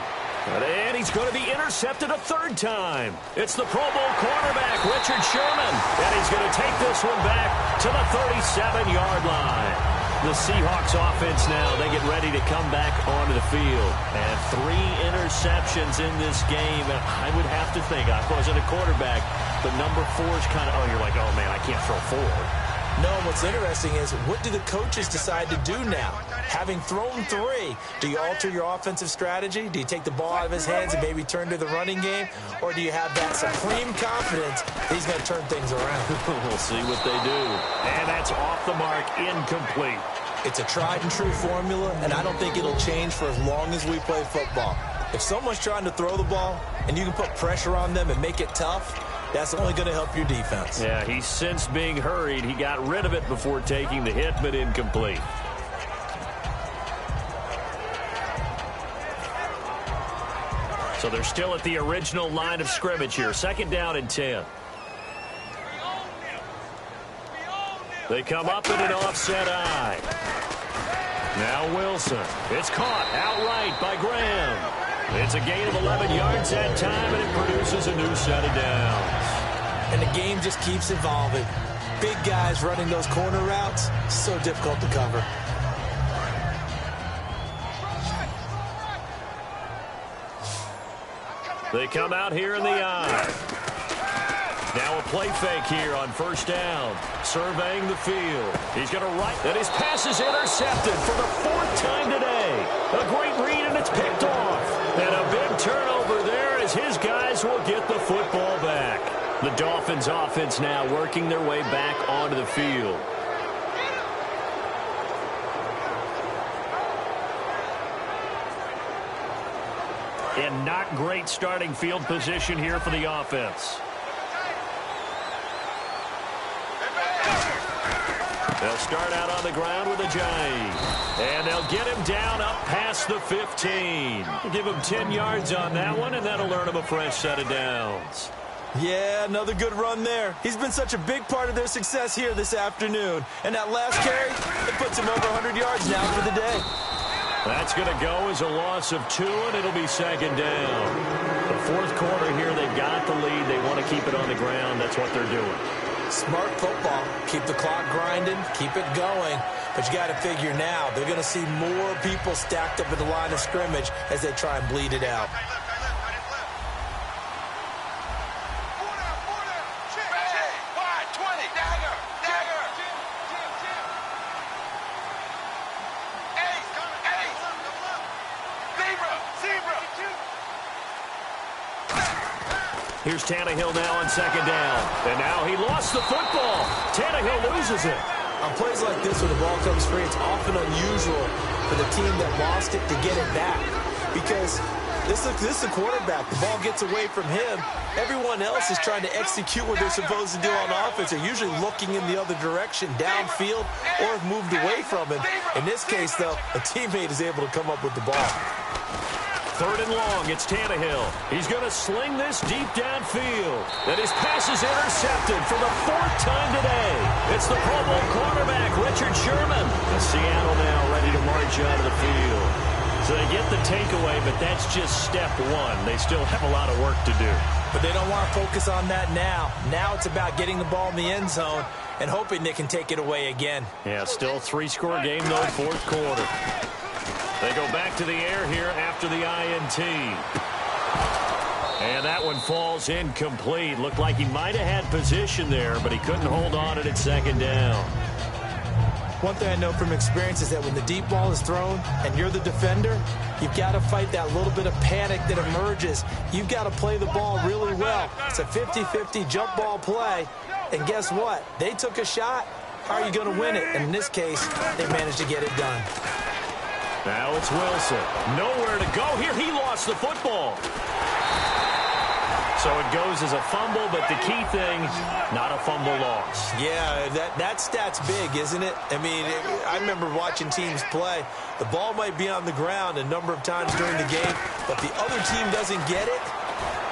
And he's going to be intercepted a 3rd time. It's the Pro Bowl cornerback, Richard Sherman. And he's going to take this one back to the 37-yard line. The Seahawks offense now, they get ready to come back onto the field. And 3 interceptions in this game. I would have to think, I wasn't a quarterback, but number 4 is kind of, you're like, oh, man, I can't throw 4. No, what's interesting is, what do the coaches decide to do now? Having thrown 3, do you alter your offensive strategy? Do you take the ball out of his hands and maybe turn to the running game? Or do you have that supreme confidence that he's going to turn things around? We'll see what they do. And that's off the mark, incomplete. It's a tried and true formula, and I don't think it'll change for as long as we play football. If someone's trying to throw the ball and you can put pressure on them and make it tough, that's only going to help your defense. Yeah, he's since being hurried. He got rid of it before taking the hit, but incomplete. So they're still at the original line of scrimmage here. 2nd down and 10. They come up in an offset eye. Now Wilson. It's caught outright by Graham. It's a gain of 11 yards that time, and it produces a new set of downs. And the game just keeps evolving. Big guys running those corner routes, so difficult to cover. They come out here in the eye. Now a play fake here on 1st down. Surveying the field. He's going to right. And his pass is intercepted for the 4th time today. A great read, and it's picked off. And a big turnover there as his guys will get the football back. The Dolphins offense now working their way back onto the field. And not great starting field position here for the offense. They'll start out on the ground with a giant. And they'll get him down up past the 15. Give him 10 yards on that one, and that'll earn him a fresh set of downs. Yeah, another good run there. He's been such a big part of their success here this afternoon. And that last carry, it puts him over 100 yards now for the day. That's going to go as a loss of 2, and it'll be 2nd down. The 4th quarter here, they've got the lead. They want to keep it on the ground. That's what they're doing. Smart football. Keep the clock grinding. Keep it going. But you got to figure now, they're going to see more people stacked up at the line of scrimmage as they try and bleed it out. Here's Tannehill now on 2nd down. And now he lost the football. Tannehill loses it. On plays like this, when the ball comes free, it's often unusual for the team that lost it to get it back. Because This is the quarterback. The ball gets away from him. Everyone else is trying to execute what they're supposed to do on offense. They're usually looking in the other direction, downfield, or have moved away from him. In this case, though, a teammate is able to come up with the ball. 3rd and long, it's Tannehill. He's going to sling this deep downfield. And his pass is intercepted for the 4th time today. It's the Pro Bowl cornerback, Richard Sherman. And Seattle now ready to march out of the field. So they get the takeaway, but that's just step one. They still have a lot of work to do. But they don't want to focus on that now. Now it's about getting the ball in the end zone and hoping they can take it away again. Yeah, still 3-score game, though, 4th quarter. They go back to the air here after the INT. And that one falls incomplete. Looked like he might have had position there, but he couldn't hold on at 2nd down. One thing I know from experience is that when the deep ball is thrown and you're the defender, you've got to fight that little bit of panic that emerges. You've got to play the ball really well. It's a 50-50 jump ball play. And guess what? They took a shot. How are you going to win it? And in this case, they managed to get it done. Now it's Wilson. Nowhere to go here. He lost the football. So it goes as a fumble, but the key thing, not a fumble loss. Yeah, that stat's big, isn't it? I mean, I remember watching teams play. The ball might be on the ground a number of times during the game, but the other team doesn't get it.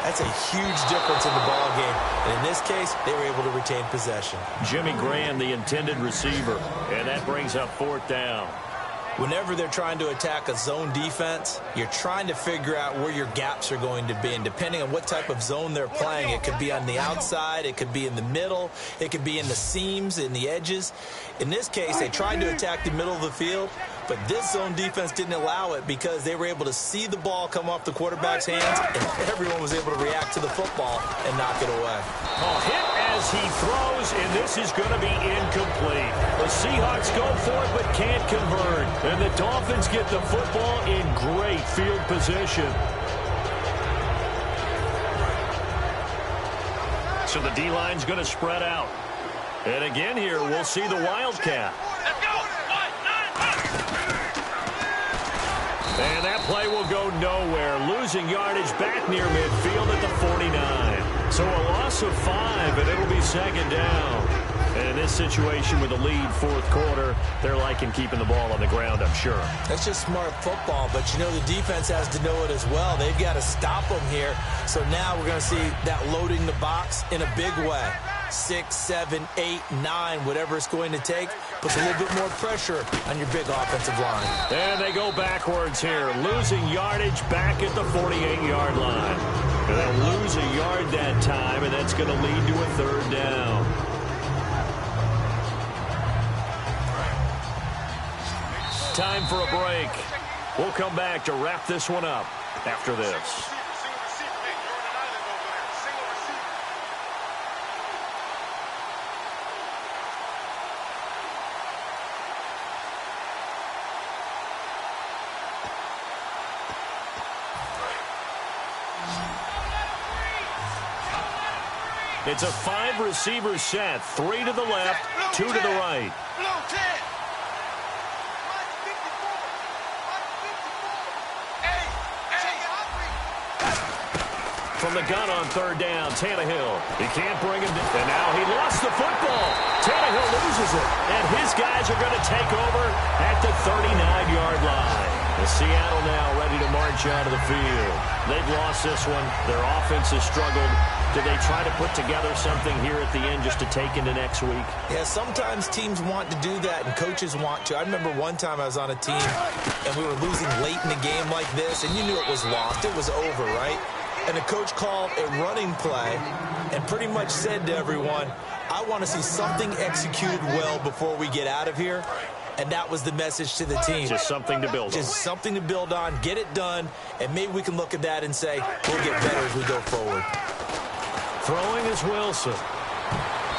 That's a huge difference in the ball game. And in this case, they were able to retain possession. Jimmy Graham, the intended receiver, and that brings up 4th down. Whenever they're trying to attack a zone defense, you're trying to figure out where your gaps are going to be. And depending on what type of zone they're playing, it could be on the outside, it could be in the middle, it could be in the seams, in the edges. In this case, they tried to attack the middle of the field, but this zone defense didn't allow it because they were able to see the ball come off the quarterback's hands, and everyone was able to react to the football and knock it away. Hit as he throws, and this is going to be incomplete. The Seahawks go for it but can't convert. And the Dolphins get the football in great field position. So the D-line's going to spread out. And again here, we'll see the Wildcat. And that play will go nowhere. Losing yardage back near midfield at the 49. So a loss of 5, and it'll be 2nd down. And in this situation with a lead 4th quarter, they're liking keeping the ball on the ground, I'm sure. That's just smart football, but you know the defense has to know it as well. They've got to stop them here. So now we're going to see that loading the box in a big way. 6, 7, 8, 9, whatever it's going to take, puts a little bit more pressure on your big offensive line. And they go backwards here, losing yardage back at the 48-yard line. And they'll lose a yard that time, and that's going to lead to a 3rd down. Time for a break. We'll come back to wrap this one up after this. It's a 5-receiver set. 3 to the left, 2 to the right. From the gun on 3rd down, Tannehill. He can't bring him down. And now he lost the football. Tannehill loses it. And his guys are going to take over at the 39-yard line. The Seattle now ready to march out of the field. They've lost this one. Their offense has struggled. Do they try to put together something here at the end just to take into next week? Yeah, sometimes teams want to do that and coaches want to. I remember one time I was on a team and we were losing late in the game like this, and you knew it was lost. It was over, right? And the coach called a running play and pretty much said to everyone, I want to see something executed well before we get out of here. And that was the message to the team. Just something to build on. Just something to build on, get it done, and maybe we can look at that and say, we'll get better as we go forward. Throwing is Wilson.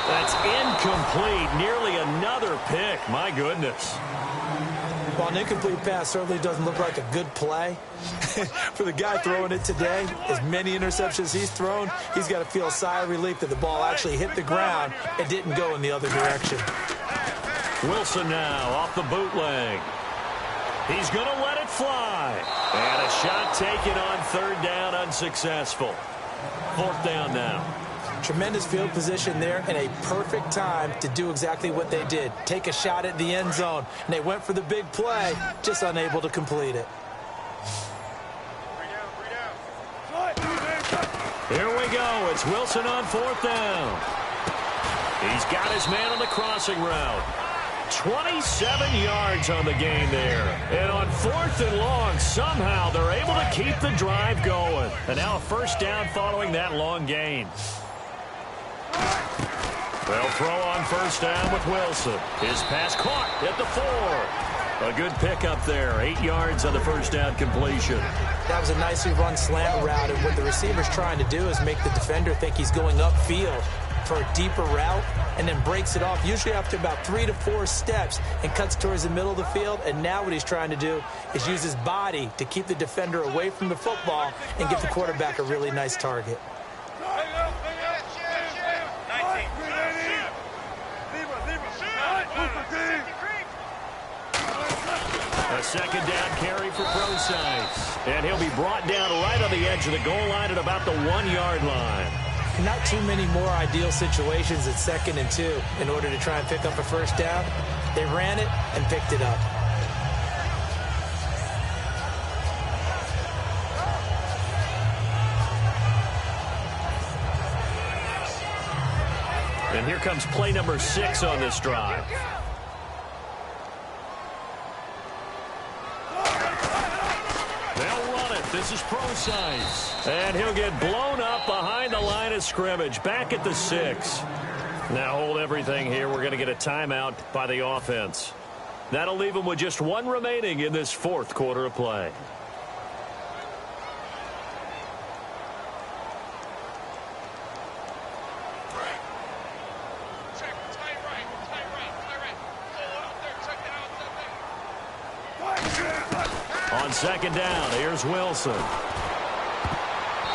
That's incomplete. Nearly another pick. My goodness. Well, an incomplete pass certainly doesn't look like a good play. For the guy throwing it today, as many interceptions he's thrown, he's got to feel a sigh of relief that the ball actually hit the ground and didn't go in the other direction. Wilson now off the bootleg. He's going to let it fly. And a shot taken on third down, unsuccessful. Fourth down now. Tremendous field position there and a perfect time to do exactly what they did. Take a shot at the end zone. And they went for the big play, just unable to complete it. Here we go. It's Wilson on fourth down. He's got his man on the crossing route. 27 yards on the gain there. And on fourth and long, somehow they're able to keep the drive going. And now a first down following that long gain. They'll throw on first down with Wilson. His pass caught at the 4. A good pickup there. 8 yards on the first down completion. That was a nicely run slant route. And what the receiver's trying to do is make the defender think he's going upfield for a deeper route, and then breaks it off, usually after about 3 to 4 steps, and cuts towards the middle of the field. And now what he's trying to do is use his body to keep the defender away from the football and give the quarterback a really nice target. A second down carry for Procise. And he'll be brought down right on the edge of the goal line at about the 1-yard line. Not too many more ideal situations at 2nd and 2 in order to try and pick up a first down. They ran it and picked it up. And here comes play number 6 on this drive. They'll run it. This is Procise. And he'll get blown up behind the line of scrimmage. Back at the 6. Now hold everything here. We're going to get a timeout by the offense. That'll leave them with just 1 remaining in this 4th quarter of play. On second down, here's Wilson.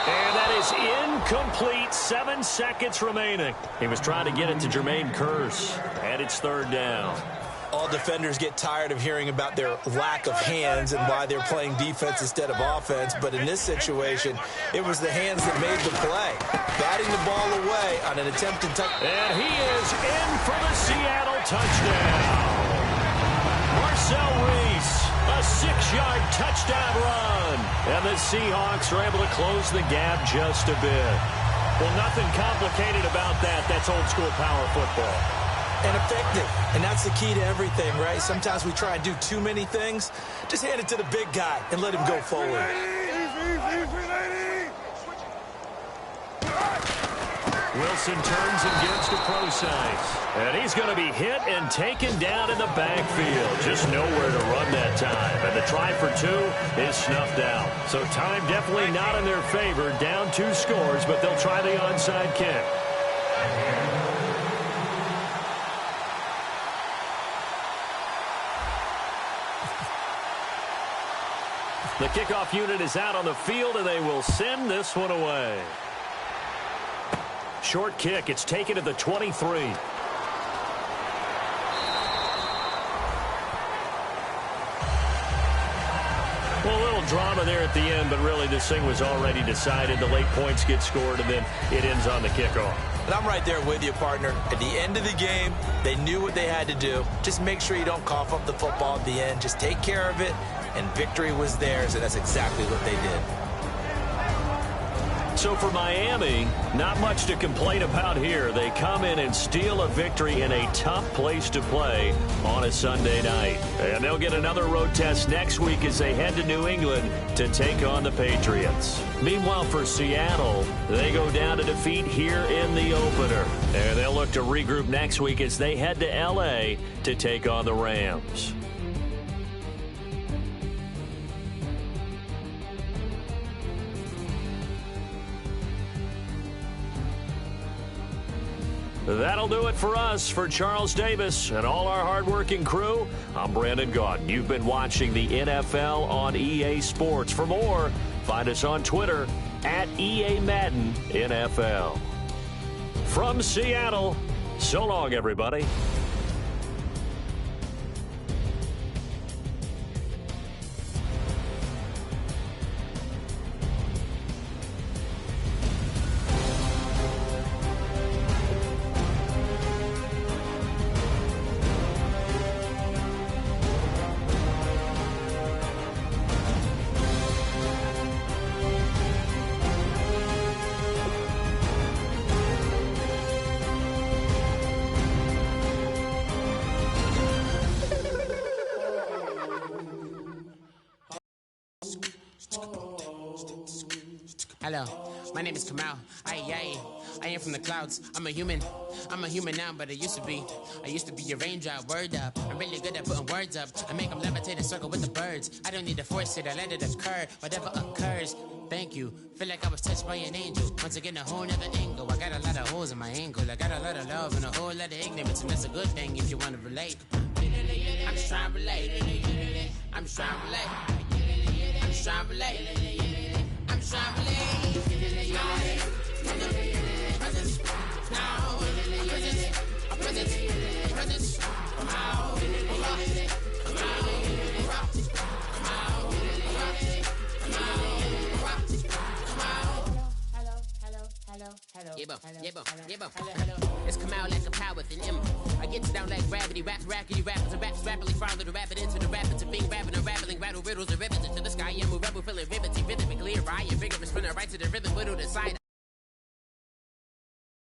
And that is incomplete. 7 seconds remaining. He was trying to get it to Jermaine Kearse. And it's third down. All defenders get tired of hearing about their lack of hands and why they're playing defense instead of offense. But in this situation, it was the hands that made the play. Batting the ball away on an attempted touchdown. And he is in for the Seattle touchdown. Marcel Reese, a 6-yard touchdown run. And the Seahawks are able to close the gap just a bit. Well, nothing complicated about that. That's old school power football. And effective. And that's the key to everything, right? Sometimes we try and do too many things. Just hand it to the big guy and let him go forward. Wilson turns and gives to Procise. And he's going to be hit and taken down in the backfield. Just nowhere to run that time. And the try for 2 is snuffed out. So time definitely not in their favor. Down 2 scores, but they'll try the onside kick. The kickoff unit is out on the field, and they will send this one away. Short kick. It's taken at the 23. Well, a little drama there at the end, but really this thing was already decided. The late points get scored, and then it ends on the kickoff. And I'm right there with you, partner. At the end of the game, they knew what they had to do. Just make sure you don't cough up the football at the end. Just take care of it, and victory was theirs, and that's exactly what they did. So for Miami, not much to complain about here. They come in and steal a victory in a tough place to play on a Sunday night. And they'll get another road test next week as they head to New England to take on the Patriots. Meanwhile, for Seattle, they go down to defeat here in the opener. And they'll look to regroup next week as they head to L.A. to take on the Rams. That'll do it for us. For Charles Davis and all our hardworking crew, I'm Brandon Gaudin. You've been watching the NFL on EA Sports. For more, find us on Twitter at EA Madden NFL. From Seattle, so long, everybody. Hello, my name is Kamal. I am from the clouds. I'm a human now, but I used to be a raindrop. Word up, I'm really good at putting words up. I make them levitate and circle with the birds. I don't need to force it, I let it occur. Whatever occurs, thank you. Feel like I was touched by an angel. Once again, a whole nother angle. I got a lot of holes in my angle. I got a lot of love and a whole lot of ignorance, and that's a good thing if you want to relate. I'm just trying to relate. I'm just trying to relate. I'm just trying to relate. I'm just trying to relate. Presence. Come out. It's come out like a power within him. I get down like gravity, rackety rappers and raps rapidly follow the rapid into the rapids of being rapping and rattling, rattle riddles and rivets into the sky. I'm a rebel, feeling riveting, rhythmically, right and vigorous, spinning right to the rhythm, whittled aside.